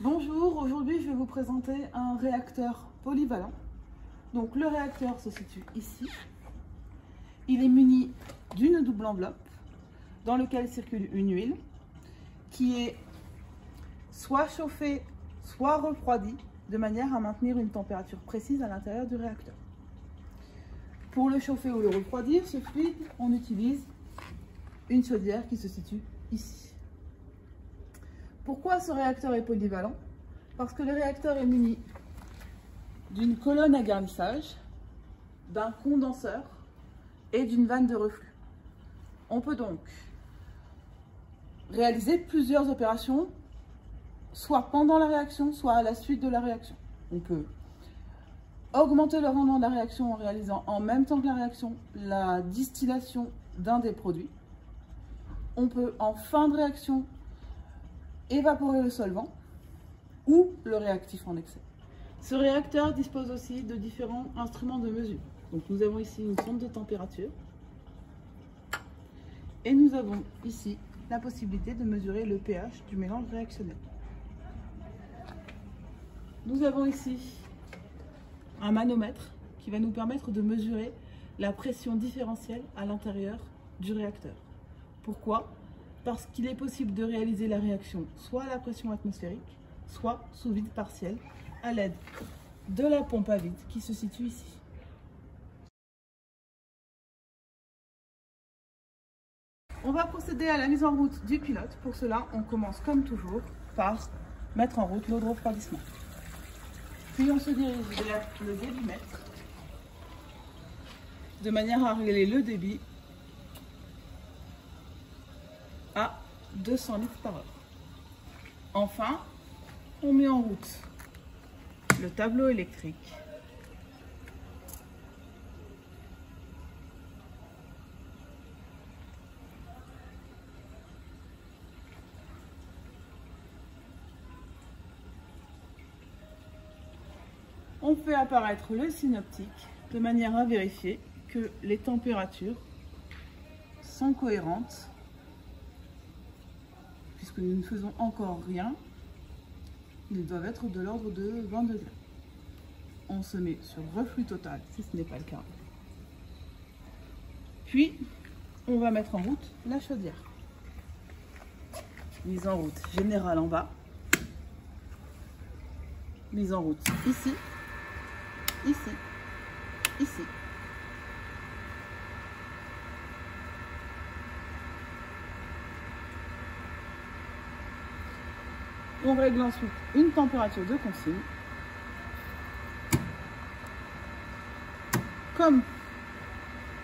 Bonjour, aujourd'hui je vais vous présenter un réacteur polyvalent. Donc le réacteur se situe ici. Il est muni d'une double enveloppe dans laquelle circule une huile qui est soit chauffée, soit refroidie de manière à maintenir une température précise à l'intérieur du réacteur. Pour le chauffer ou le refroidir, ce fluide, on utilise une chaudière qui se situe ici. Pourquoi ce réacteur est polyvalent? Parce que le réacteur est muni d'une colonne à garnissage, d'un condenseur et d'une vanne de reflux. On peut donc réaliser plusieurs opérations, soit pendant la réaction, soit à la suite de la réaction. On peut augmenter le rendement de la réaction en réalisant en même temps que la réaction la distillation d'un des produits. On peut en fin de réaction évaporer le solvant ou le réactif en excès. Ce réacteur dispose aussi de différents instruments de mesure. Donc nous avons ici une sonde de température et nous avons ici la possibilité de mesurer le pH du mélange réactionnel. Nous avons ici un manomètre qui va nous permettre de mesurer la pression différentielle à l'intérieur du réacteur. Pourquoi? Parce qu'il est possible de réaliser la réaction soit à la pression atmosphérique, soit sous vide partiel, à l'aide de la pompe à vide qui se situe ici. On va procéder à la mise en route du pilote. Pour cela, on commence comme toujours par mettre en route l'eau de refroidissement. Puis on se dirige vers le débitmètre de manière à régler le débit à 200 litres par heure. Enfin, on met en route le tableau électrique on fait apparaître le synoptique de manière à vérifier que les températures sont cohérentes. Puisque nous ne faisons encore rien, ils doivent être de l'ordre de 20 degrés. On se met sur reflux total si ce n'est pas le cas. Puis, on va mettre en route la chaudière. Mise en route générale en bas. Mise en route ici, ici, ici. On règle ensuite une température de consigne. Comme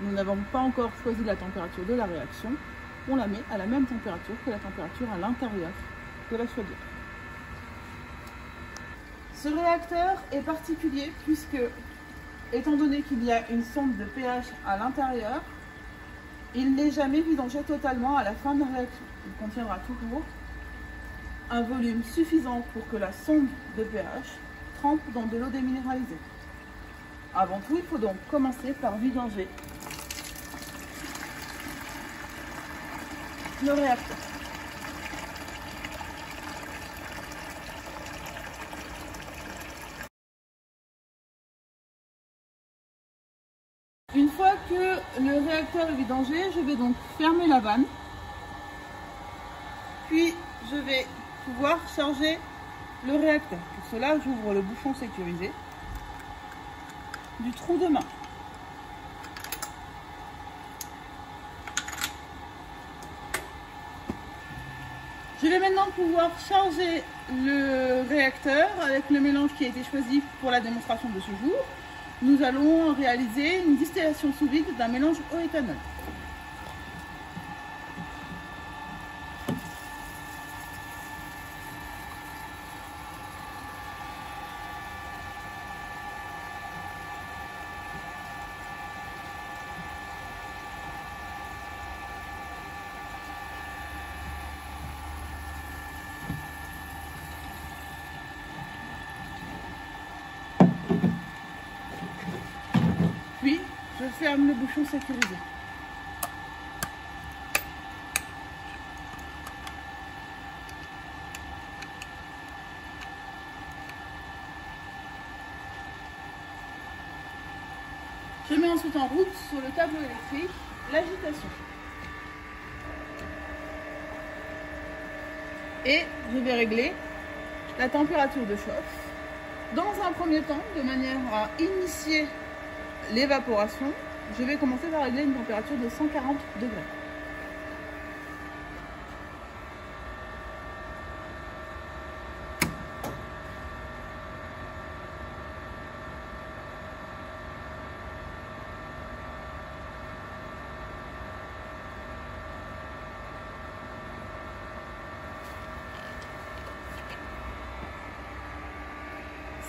nous n'avons pas encore choisi la température de la réaction, on la met à la même température que la température à l'intérieur de la chaudière. Ce réacteur est particulier puisque, étant donné qu'il y a une sonde de pH à l'intérieur, il n'est jamais vidangé totalement à la fin de la réaction. Il contiendra toujours un volume suffisant pour que la sonde de pH trempe dans de l'eau déminéralisée. Avant tout, il faut donc commencer par vidanger le réacteur. Une fois que le réacteur est vidangé, je vais donc fermer la vanne. Puis je vais pouvoir charger le réacteur. Pour cela, j'ouvre le bouchon sécurisé du trou de main. Je vais maintenant pouvoir charger le réacteur avec le mélange qui a été choisi pour la démonstration de ce jour. Nous allons réaliser une distillation sous vide d'un mélange eau éthanol. Puis, je ferme le bouchon sécurisé. Je mets ensuite en route sur le tableau électrique l'agitation. Et je vais régler la température de chauffe. Dans un premier temps, de manière à initier l'évaporation, je vais commencer par régler une température de 140 degrés.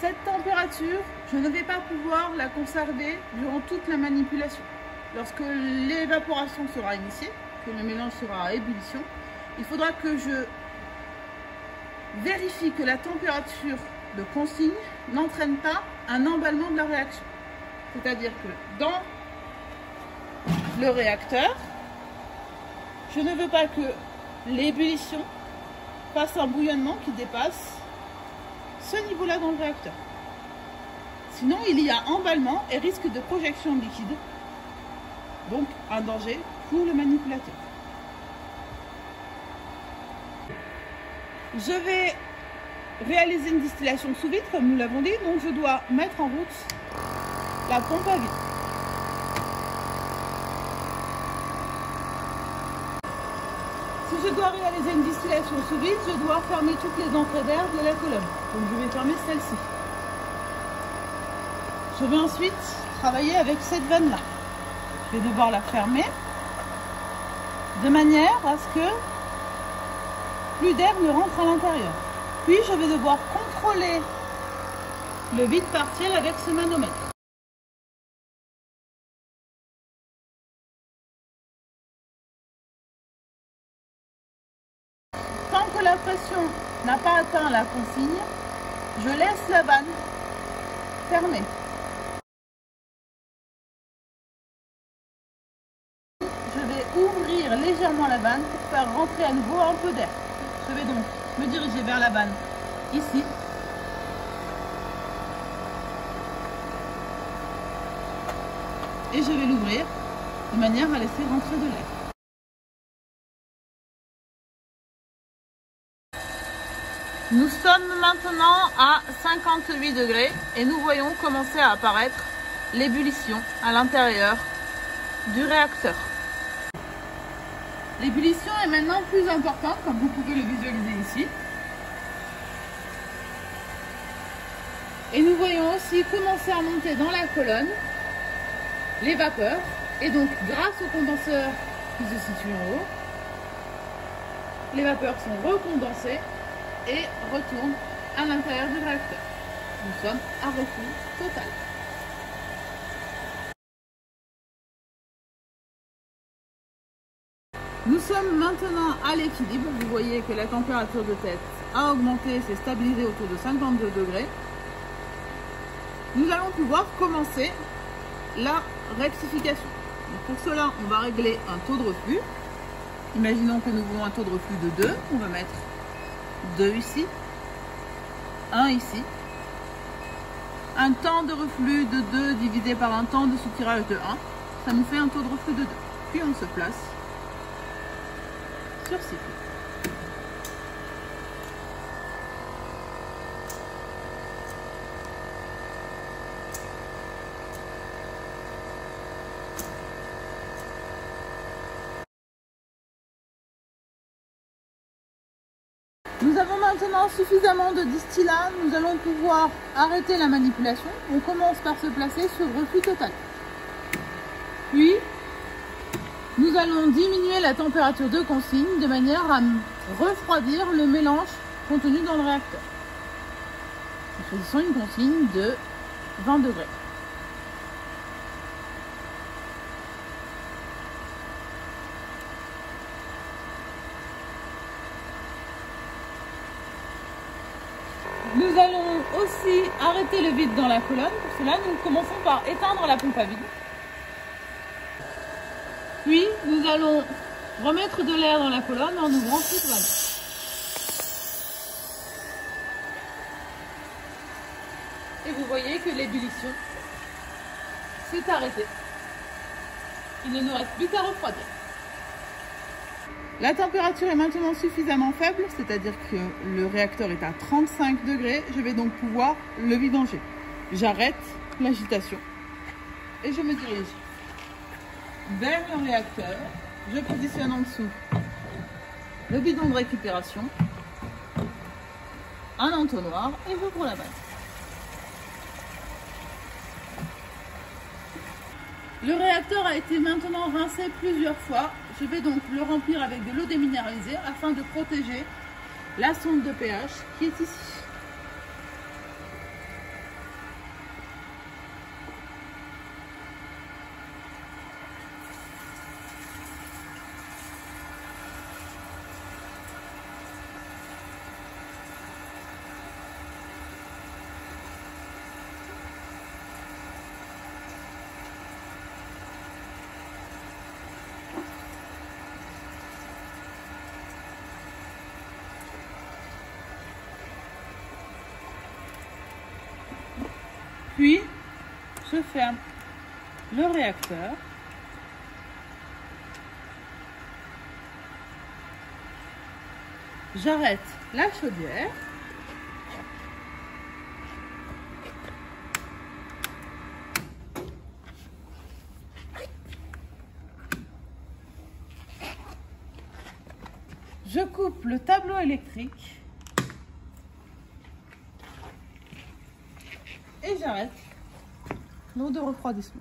Cette température, je ne vais pas pouvoir la conserver durant toute la manipulation. Lorsque l'évaporation sera initiée, que le mélange sera à ébullition, il faudra que je vérifie que la température de consigne n'entraîne pas un emballement de la réaction. C'est-à-dire que dans le réacteur, je ne veux pas que l'ébullition fasse un bouillonnement qui dépasse ce niveau-là dans le réacteur. Sinon, il y a emballement et risque de projection de liquide. Donc, un danger pour le manipulateur. Je vais réaliser une distillation sous vide, comme nous l'avons dit. Donc, je dois mettre en route la pompe à vide. Si je dois réaliser une distillation sous vide, je dois fermer toutes les entrées d'air de la colonne. Donc je vais fermer celle-ci. Je vais ensuite travailler avec cette vanne-là. Je vais devoir la fermer de manière à ce que plus d'air ne rentre à l'intérieur. Puis je vais devoir contrôler le vide partiel avec ce manomètre. Tant que la pression n'a pas atteint la consigne, je laisse la vanne fermée. Je vais ouvrir légèrement la vanne pour faire rentrer à nouveau un peu d'air. Je vais donc me diriger vers la vanne ici. Et je vais l'ouvrir de manière à laisser rentrer de l'air. Nous sommes maintenant à 58 degrés et nous voyons commencer à apparaître l'ébullition à l'intérieur du réacteur. L'ébullition est maintenant plus importante, comme vous pouvez le visualiser ici. Et nous voyons aussi commencer à monter dans la colonne les vapeurs. Et donc, grâce au condenseur qui se situe en haut, les vapeurs sont recondensées et retourne à l'intérieur du réacteur. Nous sommes à reflux total. Nous sommes maintenant à l'équilibre. Vous voyez que la température de tête a augmenté, s'est stabilisée autour de 52 degrés. Nous allons pouvoir commencer la rectification. Donc pour cela, on va régler un taux de reflux. Imaginons que nous voulons un taux de reflux de 2. On va mettre 2 ici, 1 ici, un temps de reflux de 2 divisé par un temps de soutirage de 1, ça nous fait un taux de reflux de 2. Puis on se place sur cycle. Nous avons maintenant suffisamment de distillat, nous allons pouvoir arrêter la manipulation. On commence par se placer sur reflux total. Puis, nous allons diminuer la température de consigne de manière à refroidir le mélange contenu dans le réacteur. Nous choisissons une consigne de 20 degrés. Nous allons aussi arrêter le vide dans la colonne. Pour cela, nous commençons par éteindre la pompe à vide. Puis, nous allons remettre de l'air dans la colonne en ouvrant cette vanne. Et vous voyez que l'ébullition c'est arrêté. Il ne nous reste plus qu'à refroidir. La température est maintenant suffisamment faible, c'est-à-dire que le réacteur est à 35 degrés. Je vais donc pouvoir le vidanger. J'arrête l'agitation et je me dirige vers le réacteur. Je positionne en dessous le bidon de récupération, un entonnoir et j'ouvre la vanne. Le réacteur a été maintenant rincé plusieurs fois. Je vais donc le remplir avec de l'eau déminéralisée afin de protéger la sonde de pH qui est ici. Puis, je ferme le réacteur. J'arrête la chaudière. Je coupe le tableau électrique. Et j'arrête l'eau de refroidissement.